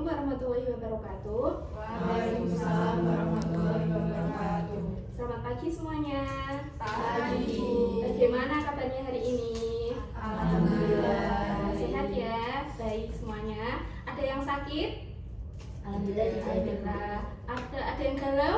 warahmatullahi wabarakatuh. Waalaikumsalam warahmatullahi wabarakatuh. Selamat pagi semuanya. Pagi. Bagaimana kabarnya hari ini? Alhamdulillah. Sehat ya? Baik semuanya. Ada yang sakit? Alhamdulillah. Ada yang galau?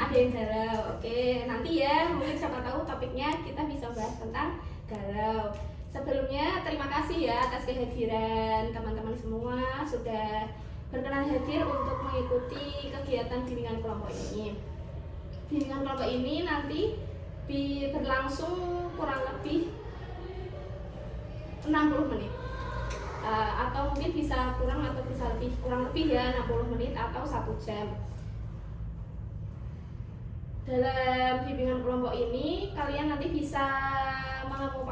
Ada yang galau. Oke, nanti ya mungkin siapa tahu topiknya kita bisa bahas tentang galau. Sebelumnya terima kasih ya atas kehadiran teman-teman semua sudah berkenan hadir untuk mengikuti kegiatan bimbingan kelompok ini. Bimbingan kelompok ini nanti berlangsung kurang lebih 60 menit. Atau mungkin bisa kurang atau bisa lebih, kurang lebih ya 60 menit atau 1 jam. Dalam bimbingan kelompok ini kalian nanti bisa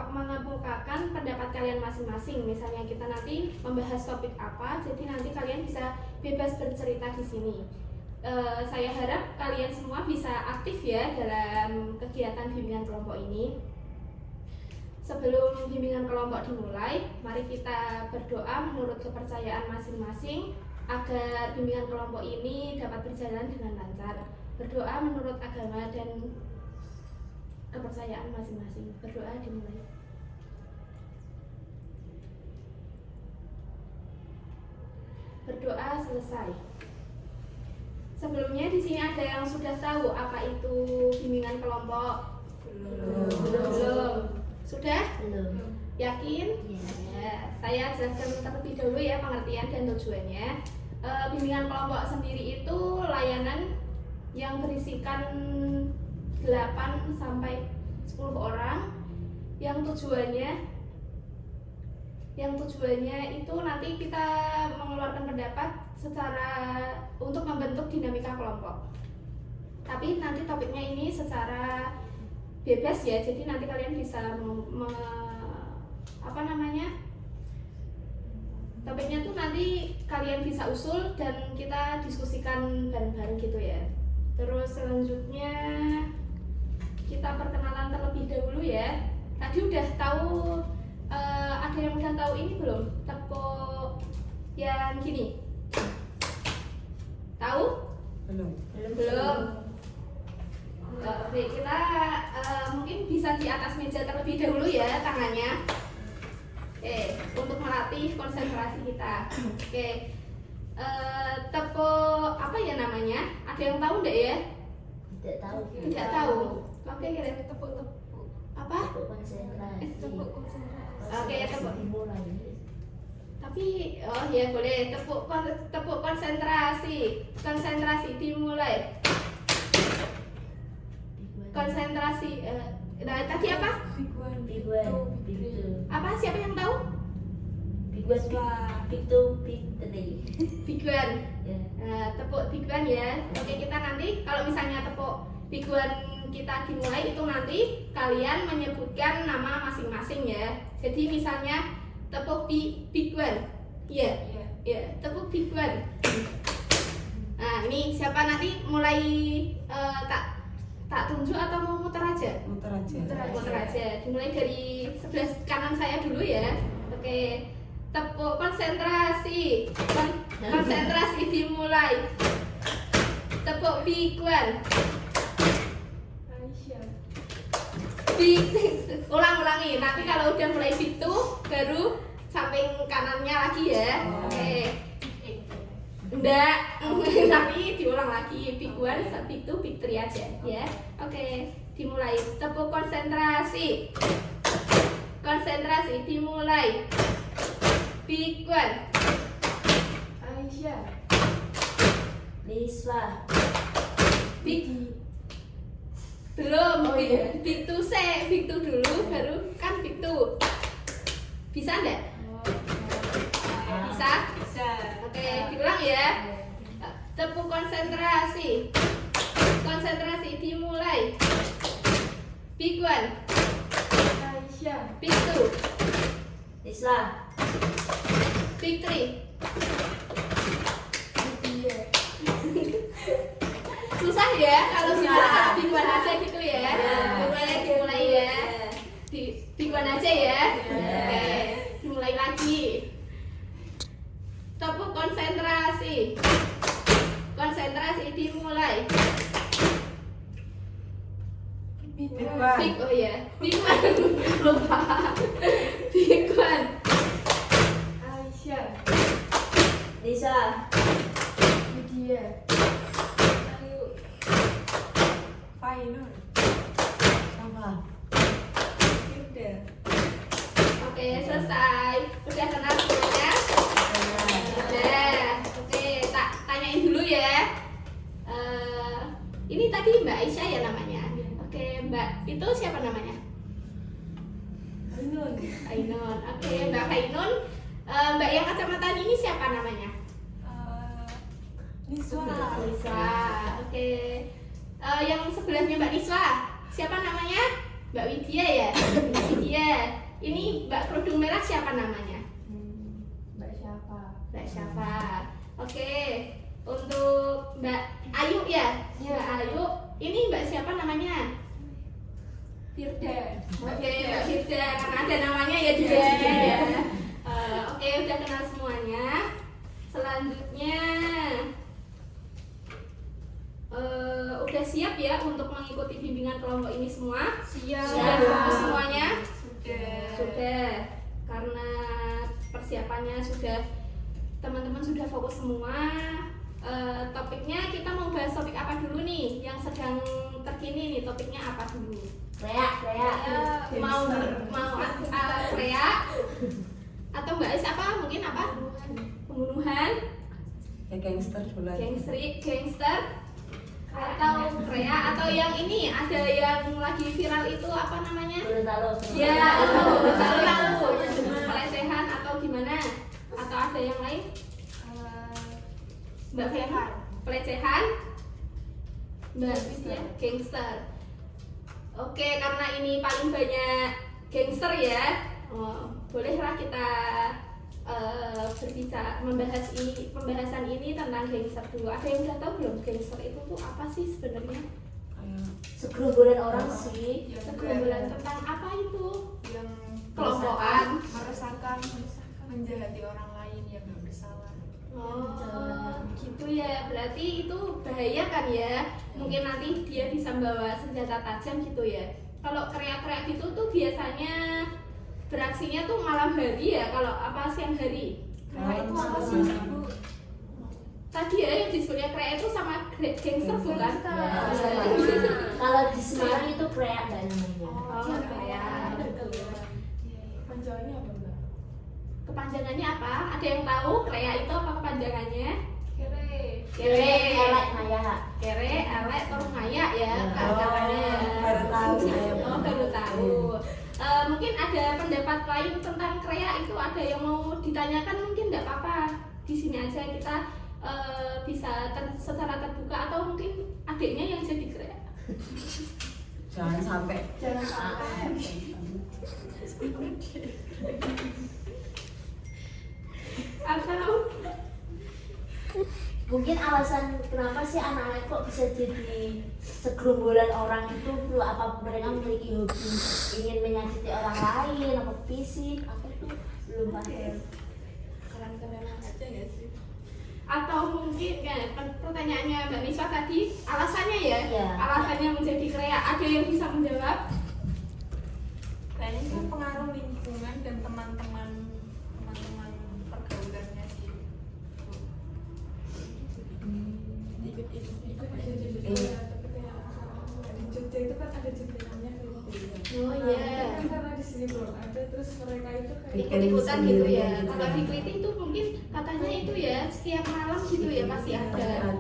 mengemukakan pendapat kalian masing-masing. Misalnya kita nanti membahas topik apa, jadi nanti kalian bisa bebas bercerita di sini. Saya harap kalian semua bisa aktif ya dalam kegiatan bimbingan kelompok ini. Sebelum bimbingan kelompok dimulai, mari kita berdoa menurut kepercayaan masing-masing agar bimbingan kelompok ini dapat berjalan dengan lancar. Berdoa menurut agama dan kepercayaan masing-masing. Berdoa dimulai. Berdoa selesai. Sebelumnya di sini ada yang sudah tahu apa itu bimbingan kelompok? Belum. Sudah? Belum. Yakin? Ya. Saya jelaskan terlebih dahulu ya pengertian dan tujuannya. Bimbingan kelompok sendiri itu layanan yang berisikan 8 sampai 10 orang yang tujuannya itu nanti kita mengeluarkan pendapat secara untuk membentuk dinamika kelompok. Tapi nanti topiknya ini secara bebas ya, jadi nanti kalian bisa topiknya tuh nanti kalian bisa usul dan kita diskusikan bareng-bareng gitu ya. Terus selanjutnya kita perkenalan terlebih dahulu ya. Tadi udah tahu, ada yang udah tahu ini belum? Tepuk yang gini. Tahu? Belum. Oke, kita mungkin bisa di atas meja terlebih dahulu ya tangannya. Untuk melatih konsentrasi kita. Oke. Tepuk apa ya namanya? Ada yang tahu enggak ya? Tidak tahu. Tidak tahu. Oke, kita tepuk apa? Tepuk konsentrasi. Tepuk konsentrasi. Oke, tepuk. Dimulai. Tapi oh ya boleh tepuk konsentrasi. Konsentrasi dimulai. Konsentrasi. Nah, tadi apa? Biguan. Apa? Siapa yang tahu? Biguan. Victory. Biguan. Ya. Tepuk biguan ya. Oke, kita nanti kalau misalnya tepuk biguan kita dimulai itu nanti kalian menyebutkan nama masing-masing ya. Jadi misalnya tepuk biguan. Iya. Ya, tepuk biguan. Nah, ini siapa nanti mulai tak tunjuk atau mau muter aja? Muter aja. Dimulai dari sebelah kanan saya dulu ya. Oke. Tepuk konsentrasi. Konsentrasi dimulai. Tepuk biguan. Ulangi. Nanti kalau udah mulai itu baru samping kanannya lagi ya. Oke. Enggak, nanti diulang lagi. Biguan, itu victory aja ya. Oke, dimulai. Tepuk konsentrasi. Konsentrasi dimulai. Biguan. Aisyah. Liswa. Belum. Oh iya. Victu dulu baru kan Victu. Bisa enggak? Bisa? Oke, diulang ya. Tepuk konsentrasi. Konsentrasi dimulai. Biguan. Aisyah. Victu. Liswa. Victory. Iya. Susah ya kalau bisa biguan aja gitu ya. Dimulai ya. Biguan aja ya. Oke, dimulai lagi. Tepuk konsentrasi. Konsentrasi dimulai. Bigwan. Oh ya, Bigwan. Lupa. Bigwan. Aisyah. Lisa. Widya. Ayu. Fainul. Apa? Yuda. Oke, selesai. Udah kenal semuanya? Udah. Oke, tak tanyain dulu ya. Ini tadi Mbak Aisyah ya namanya. Oke, Mbak itu siapa namanya? Ainun. Ainun. Oke, Mbak Ainun. Mbak yang kacamata ini siapa namanya? Niswa. Niswa. Oke. Yang sebelahnya Mbak Niswa, siapa namanya? Mbak Widya ya? Mbak Widya. Ini Mbak kerudung merah siapa namanya? Mbak Syafa. Mbak Syafa. Oke. Untuk Mbak Ayu ya? Iya. Mbak Ayu. Ini Mbak siapa namanya? Firda. Oke, Mbak Firda. Karena ada namanya ya di Iya. sini ya. Oke, udah kenal semuanya. Selanjutnya udah siap ya untuk mengikuti bimbingan kelompok ini semua? Siap. Sudah fokus semuanya? Sudah. Sudah. Karena persiapannya sudah, teman-teman sudah fokus semua. Topiknya kita mau bahas topik apa dulu nih? Yang sedang terkini nih, topiknya apa dulu? Rea. Mau Korea atau Mbak Is apa? Mungkin apa? Pembunuhan, Ya gangster dulu aja. gangster atau Korea atau yang ini ada yang lagi viral itu apa namanya? Gorontalo. Ya, tahu pelecehan atau gimana? Atau ada yang lain? Mbak Fera, pelecehan, Mbak Widya, gangster. Oke, karena ini paling banyak gangster ya, bolehlah kita berbicara pembahasan ini tentang gangster dulu. Ada yang udah tahu belum gangster itu tuh apa sih sebenarnya? Kayak Segerombolan orang sih. Segerombolan tentang apa itu? Yang Kelompokan. meresahkan, menjahati orang lain yang nggak bersalah. Oh, gitu ya. Berarti itu bahaya kan ya? Mungkin nanti dia bisa membawa senjata tajam gitu ya. Kalau kreak-kreak gitu tuh biasanya beraksinya tuh malam hari ya. Kalau apa siang hari? Nah, itu apa sih, Bu? Tadi ya yang disebutnya kreak itu sama gangster bukan? Ya. Ya. Kalau di Semarang itu Rea dan namanya. Oh, kreak. Panjangnya apa, Mbak? Kepanjangannya apa? Ada yang tahu kreak itu apa kepanjangannya? Kere. Kere, Elek Maya. kere, elek, terus ngaya ya, Oh, katanya. baru tahu saya. Oh, baru tahu. Mungkin ada pendapat lain tentang kreak itu, ada yang mau ditanyakan mungkin nggak apa-apa. Di sini aja kita bisa secara terbuka atau mungkin adiknya yang jadi kreak. jangan sampai. Jangan sampai. Atau Mungkin alasan kenapa sih anak-anak kok bisa jadi segerombolan orang itu, apa mereka memiliki hobi ingin menyakiti orang lain, apa fisik, aku tuh belum paham. keren-kerenan aja ya sih. Atau mungkin kan pertanyaannya Mbak Niswa tadi alasannya ya, Iya. alasannya menjadi kreak, ada yang bisa menjawab? Kayaknya itu pengaruh lingkungan dan teman-teman pergaulannya sih. Ikut ada Jogja, tapi kayak di Jogja itu kan ada jembelanya Oh iya. Kan karena di sini belum ada, terus mereka itu kayak Ikut-ikutan gitu ya. Gitu. Kalau di Keliti itu mungkin katanya itu ya setiap malam gitu ya pasti Pasti ada. ada.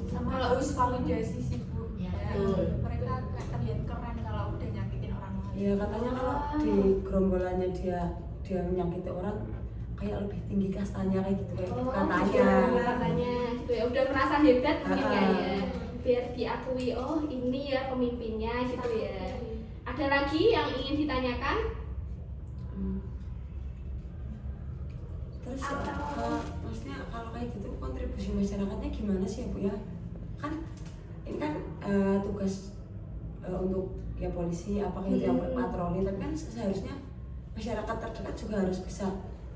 sama haus validasi sih, Bu. Ya, Ya, betul. mereka kayak terlihat keren kalau udah nyakitin orang lain. Iya katanya kalau di gerombolannya dia menyakiti orang kayak lebih tinggi kastanya kayak gitu kayak Oh, katanya. gitu, katanya gitu ya. Udah merasa hebat mungkin Ah. ya. Biar diakui oh ini ya pemimpinnya gitu ya. Ada lagi yang ingin ditanyakan? Hmm. Terus maksudnya kalau kayak gitu kontribusi masyarakatnya gimana sih ya Bu ya? Kan ini kan tugas untuk ya polisi apa kayak gitu yang patroli, tapi kan seharusnya masyarakat terdekat juga harus bisa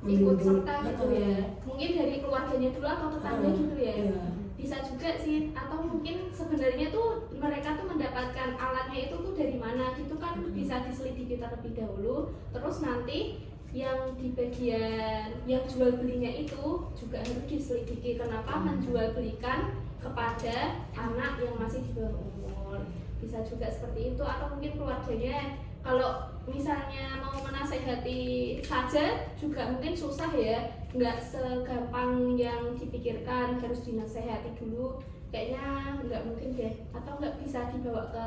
ikut Membimbing. serta gitu ya. Mungkin dari keluarganya dulu atau tetangga gitu ya. Iya. Bisa juga sih, atau mungkin sebenarnya tuh mereka tuh mendapatkan alatnya itu tuh dari mana gitu kan, bisa diselidiki terlebih dahulu. Terus nanti yang di bagian yang jual belinya itu juga harus diselidiki kenapa menjual belikan kepada anak yang masih di bawah umur. Bisa juga seperti itu, atau mungkin keluarganya kalau misalnya mau menasehati saja juga mungkin susah ya, nggak segampang yang dipikirkan, harus dinasehati dulu, kayaknya nggak mungkin deh, atau nggak bisa dibawa ke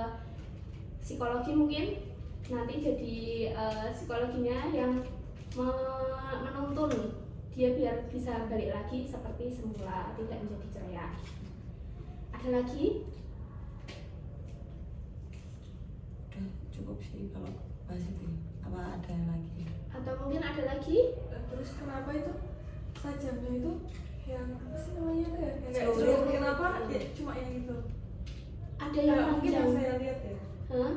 psikologi mungkin nanti jadi psikologinya yang menuntun dia biar bisa balik lagi seperti semula, tidak menjadi ceria. Ada lagi? Udah cukup sih kalau bahas itu. Apa ada lagi? Atau mungkin ada lagi? Terus kenapa itu sajamnya itu yang apa sih namanya tuh ya? Yang kayak Celurit. celurit, kenapa ya, cuma yang itu? Ada yang Mungkin yang panjang. saya lihat ya. Hah?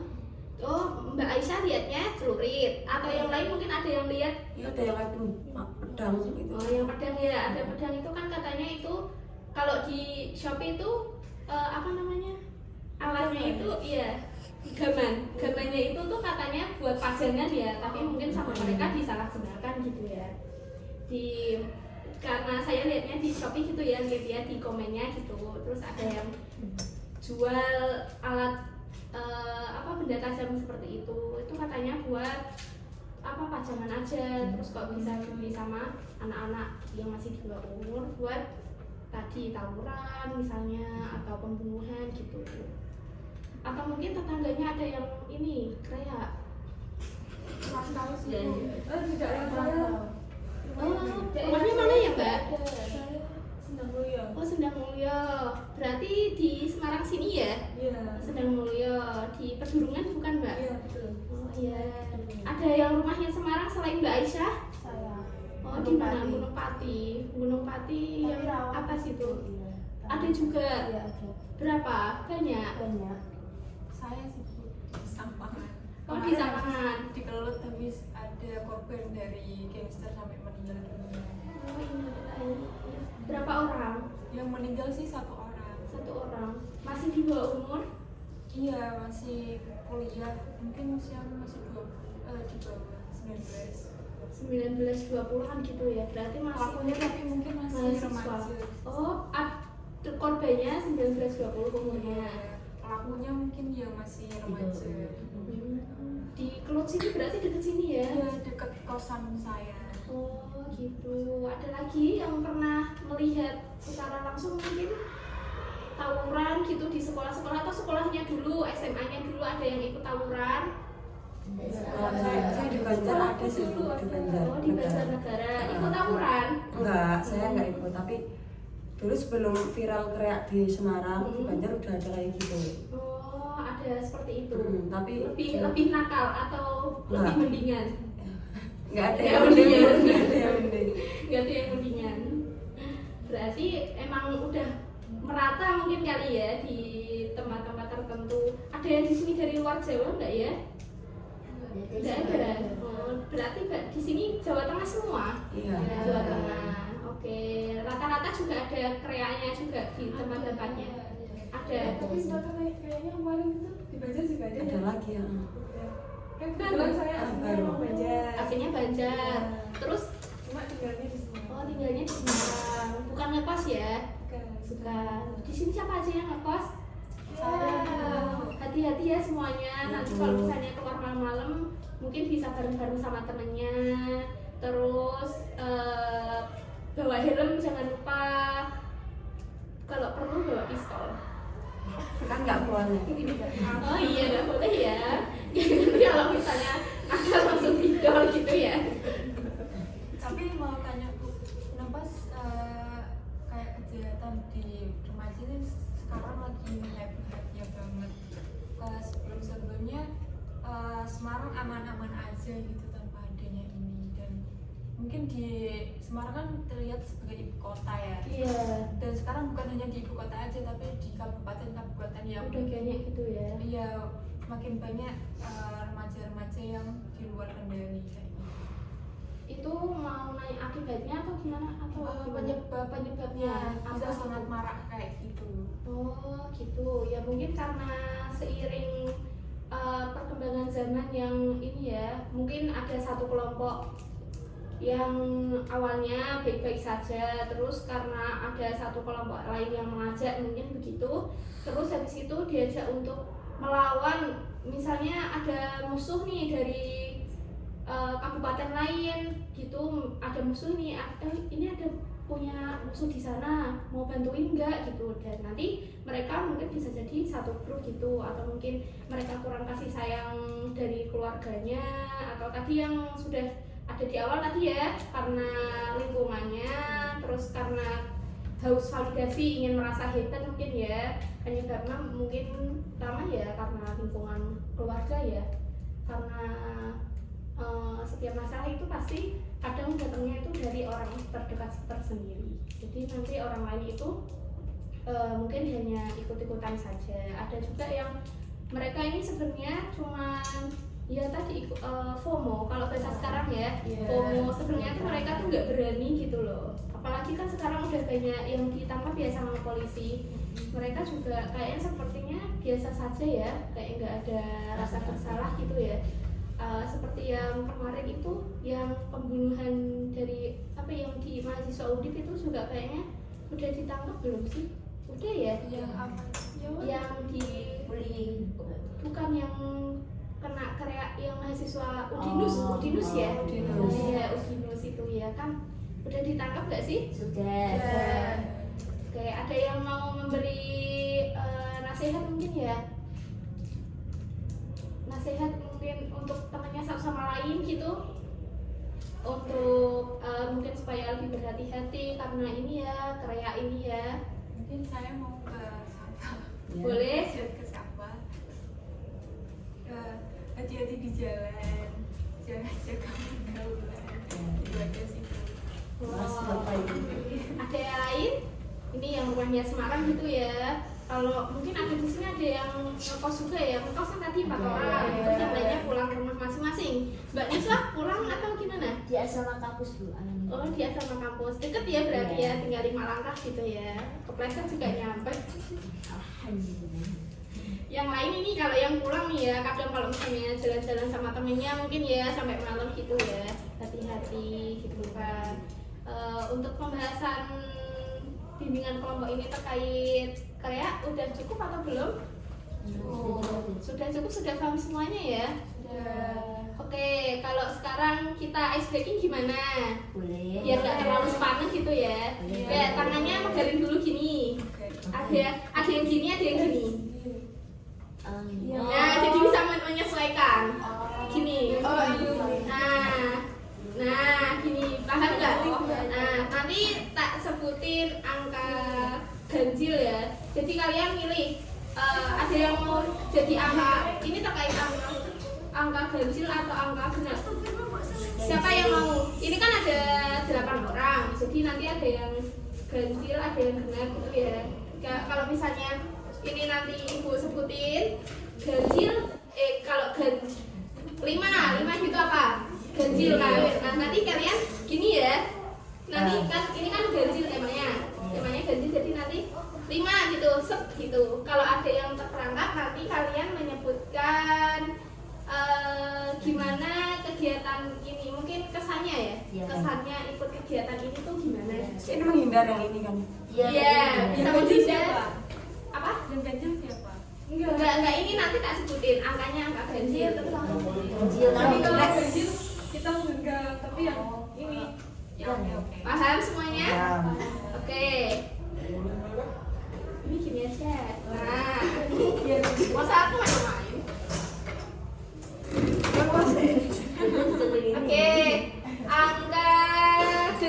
Oh, Mbak Aisyah lihatnya celurit, atau yang lain mungkin ada yang lihat Ya ada yang kayak pedang gitu. oh yang pedang ya, ada pedang itu kan katanya itu kalau di Shopee itu apa namanya, alatnya itu iya gamannya itu tuh katanya buat pajangan ya, tapi mungkin sama mereka disalahgunakan gitu ya. Karena saya lihatnya di Shopee gitu ya, lihat ya di komennya gitu, terus ada yang jual alat apa benda tajam seperti itu katanya buat apa pajangan aja, terus kok bisa dibeli sama anak-anak yang masih di bawah umur buat tadi tawuran misalnya atau pembunuhan gitu, atau mungkin tetangganya ada yang ini kayak Kurang tahu sih. Ya, Bu. ya. Tidak yang saya. rumahnya mana ya Mbak? Saya Sendang Mulia. Oh Sendang Mulyo, berarti di Semarang sini ya? Iya. Sendang Mulyo, di Pedurungan bukan Mbak? Iya betul. Oh iya. Ada yang rumahnya Semarang selain Mbak Aisyah? Saya. Oh di mana? Gunung Pati. Gunung Pati yang apa sih itu? Ada juga. Iya, ada. Berapa? Banyak. Banyak. Saya sih Bu, di Sampangan. Oh di Samangan. Di Kelut habis ada korban dari gangster sampai meninggal dunia. Oh ini. Berapa orang? Yang meninggal sih 1 orang. 1 orang. Masih di bawah umur? Iya masih kuliah, mungkin usia masih di bawah 19. 19-20an gitu ya. Berarti masih Pelakunya tapi mungkin masih mahasiswa. remaja. Oh, korbannya 19-20 umurnya. Pelakunya mungkin ya masih remaja. Di Kelut sini berarti deket sini ya? Iya dekat kosan saya. Oh gitu. Ada lagi yang pernah melihat secara langsung mungkin tawuran gitu di sekolah-sekolah, atau sekolahnya dulu, SMA-nya dulu ada yang ikut tawuran? Saya di Banjar ada sih Bu, di Banjar. Oh di Banjarnegara ikut tawuran? Enggak, saya enggak ikut, tapi dulu sebelum viral kreak di Semarang, di Banjar udah ada kayak gitu. Oh ada seperti itu. Tapi Lebih nakal atau lebih Enggak. mendingan? enggak ada Ya, yang mendingan. mending, enggak ada yang mending. Gak ada yang mendingan. Berarti emang udah merata mungkin kali ya di tempat-tempat tertentu. Ada yang di sini dari luar Jawa enggak ya? Enggak ada. Oh, berarti di sini Jawa Tengah semua? Iya. Jawa Tengah. Oke, rata-rata juga ada kreanya juga di tempat-tempatnya. Ada. Tapi kayaknya kemarin itu di Banjar juga ada. Ada lagi ya. Kan kebetulan saya aslinya baru. orang Banjar. Aslinya Banjar. Terus Cuma tinggalnya di sini. oh tinggalnya di Semarang. Bukan ngekos ya? Bukan. Di sini siapa aja yang ngekos? Hati-hati ya semuanya. Nanti kalau misalnya keluar malam-malam, mungkin bisa bareng-bareng sama temennya. Terus bawa helm jangan lupa. Kalau perlu bawa pistol. Kan nggak boleh. Oh iya nggak boleh ya. Nanti kalau misalnya nakal langsung pistol gitu ya. Tapi mau tanya Bu, kenapa kayak kejahatan di remaja ini sekarang lagi hype-nya banget? Sebelum-sebelumnya Semarang aman-aman aja gitu tanpa adanya ini, dan mungkin di Semarang kan terlihat sebagai ibu kota ya. Iya. Dan sekarang bukan hanya di ibu kota aja, tapi di kabupaten-kabupaten yang Udah banyak gitu ya. iya makin banyak remaja-remaja yang di luar kendali kayak gitu. itu mau nanya akibatnya atau gimana atau gimana? Penyebabnya bisa apa sangat gitu? marak kayak gitu. Oh gitu ya, mungkin karena seiring perkembangan zaman yang ini ya, mungkin ada satu kelompok yang awalnya baik-baik saja, terus karena ada satu kelompok lain yang mengajak mungkin begitu, terus habis itu diajak untuk melawan, misalnya ada musuh nih dari kabupaten lain gitu, ada musuh nih, ini ada punya musuh di sana, mau bantuin nggak gitu, dan nanti mereka mungkin bisa jadi satu grup gitu, atau mungkin mereka kurang kasih sayang dari keluarganya, atau tadi yang sudah ada di awal tadi ya, karena lingkungannya, terus karena haus validasi, ingin merasa hebat mungkin ya, penyebabnya mungkin pertama ya karena lingkungan keluarga ya, karena setiap masalah itu pasti kadang datangnya itu dari orang terdekat tersendiri, jadi nanti orang lain itu mungkin hanya ikut-ikutan saja. Ada juga yang mereka ini sebenarnya cuman ya tadi FOMO kalau bahasa sekarang ya, FOMO sebenarnya tuh mereka tuh nggak berani gitu loh, apalagi kan sekarang udah banyak yang ditangkap ya sama polisi, mereka juga kayaknya sepertinya biasa saja ya, kayak nggak ada rasa bersalah gitu ya. Seperti yang kemarin itu yang pembunuhan dari apa yang di mahasiswa Undip itu juga kayaknya udah ditangkap belum sih? Udah ya? Yang apa? Yang di bullying. bukan yang kena kreak yang mahasiswa Udinus ya? Udinus. Iya, Udinus itu ya kan udah ditangkap gak sih? Sudah. Kayak ada yang mau memberi nasihat mungkin ya, nasihat mungkin untuk temannya satu sama lain gitu, untuk mungkin supaya lebih berhati-hati karena ini ya, kreak ini ya. Mungkin saya mau ke Sapa. Ya. Boleh? Ke Sapa. Hati-hati di jalan, jangan jaga pergaulan. Itu aja sih. Mas, Wow. Bapak Ibu. Ada yang lain? Ini yang rumahnya Semarang gitu ya. Kalau mungkin ada di sini ada yang ngekos juga ya, ngekos kan tadi 4 orang, terus yang lainnya pulang ke rumah masing-masing. Mbak Niswa pulang atau gimana? Di asrama kampus Bu. Oh di asrama kampus, deket ya berarti ya, tinggal 5 langkah gitu ya. Kepleset juga nyampe. Alhamdulillah. Yang lain ini kalau yang pulang nih ya, kadang kalau misalnya jalan-jalan sama temennya mungkin ya sampai malam gitu ya, hati-hati gitu kan. Untuk pembahasan bimbingan kelompok ini terkait kayak udah cukup atau belum? Sudah cukup, sudah paham semuanya ya? Oke, kalau sekarang kita ice breaking gimana? Boleh. Biar nggak terlalu sepaneng gitu ya. Boleh. Ya, tangannya megarin dulu gini. Ada yang gini, ada yang gini. Nah, jadi bisa menyesuaikan. Gini. Nah, gini. Paham nggak? Nah, nanti tak sebutin angka ganjil ya. Jadi kalian milih. Ada yang mau jadi angka ini terkait angka ganjil atau angka genap. Siapa yang mau? Ini kan ada 8 orang. Jadi nanti ada yang ganjil, ada yang genap gitu ya. Kalau misalnya ini nanti ibu sebutin ganjil, kalau 5 gitu apa? Ganjil kan. Nah, nanti kalian gini ya. Nanti kan ini kan ganjil temanya ganjil, jadi nanti 5 gitu, gitu. Kalau ada yang terperangkap nanti kalian menyebutkan gimana kegiatan ini, mungkin kesannya ya, kesannya ikut kegiatan ini tuh gimana? Ini menghindar yang ini kan. Iya, bisa menghindar. Apa? Yang ganjil siapa? Enggak, ini nanti tak sebutin angkanya, angka ganjil terus Ganjil Tapi kan. kalau ganjil kita enggak, tapi yang ini Oke. paham semuanya? Ya. Oke. Ini gini aja. Nah, masa aku main-main. Oke, angka 8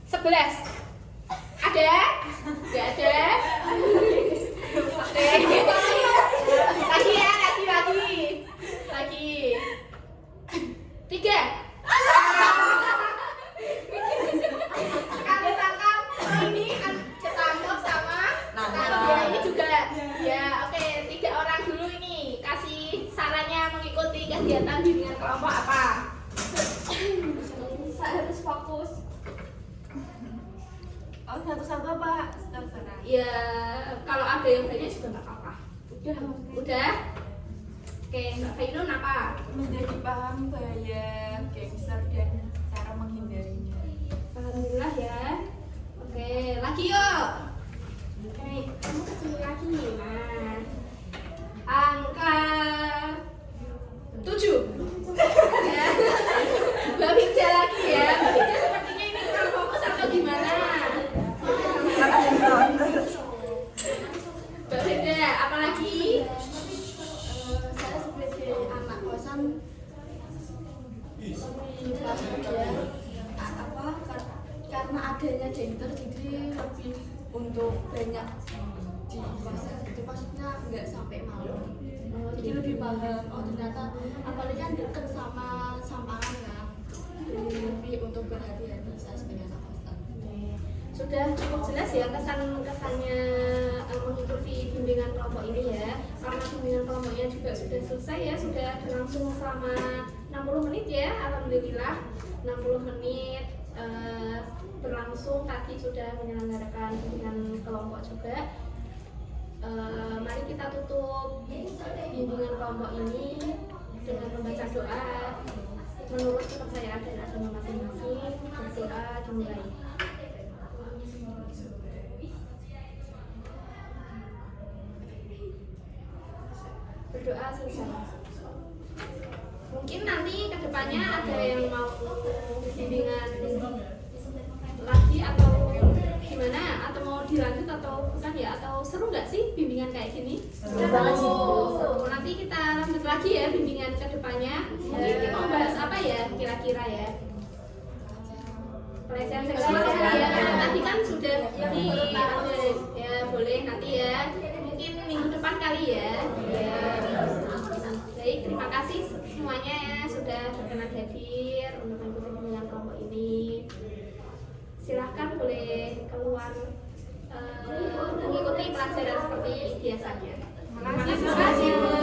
11 ada? Gak ada? Oke. Lagi ya, lagi 3 sekali tangkap. Ini kan ketangkap sama ya, ini juga ya. Oke, 3 orang dulu ini kasih sarannya mengikuti kegiatan bimbingan ya kalau ada yang banyak juga nggak apa-apa. Udah? Oke, Mbak Fainun apa? Menjadi paham bahaya gangster dan cara menghindarinya. Alhamdulillah ya. Oke, lagi yuk. Oke, kamu kesini lagi nih. Nah, angka 7. Ya. Mbak Firja lagi ya. Mbak Firja sepertinya ini kurang fokus atau gimana? Mbak Firja, apa lagi? Saya sebagai anak kosan karena adanya gender jadi lebih untuk banyak di kosan itu maksudnya nggak sampai malam. Jadi lebih paham, oh ternyata apalagi kan deket sama sampangan kan, jadi lebih untuk berhati-hati saya sebagai anak kosan. Sudah cukup jelas ya kesan-kesannya mengikuti bimbingan kelompok ini ya. Karena bimbingan kelompoknya juga sudah selesai ya, sudah berlangsung selama 60 menit ya. Alhamdulillah 60 menit berlangsung, tadi sudah menyelenggarakan bimbingan kelompok juga. Mari kita tutup bimbingan kelompok ini dengan membaca doa menurut kepercayaan dan agama masing-masing. Berdoa dimulai. Berdoa selesai. Mungkin nanti kedepannya ada yang mau bimbingan lagi atau gimana, atau mau dilanjut atau bukan ya, atau seru nggak sih bimbingan kayak gini? Seru banget sih, Bu. Seru. Nanti kita lanjut lagi ya bimbingan kedepannya. Kita mau bahas apa ya kira-kira ya? Pelecehan seksual ya. Tadi kan sudah di ya, boleh nanti ya. Mungkin minggu depan kali ya. Ya. Baik, terima kasih semuanya ya sudah berkenan hadir untuk mengikuti bimbingan kelompok ini. Silahkan boleh keluar mengikuti pelajaran seperti biasanya. Terima kasih.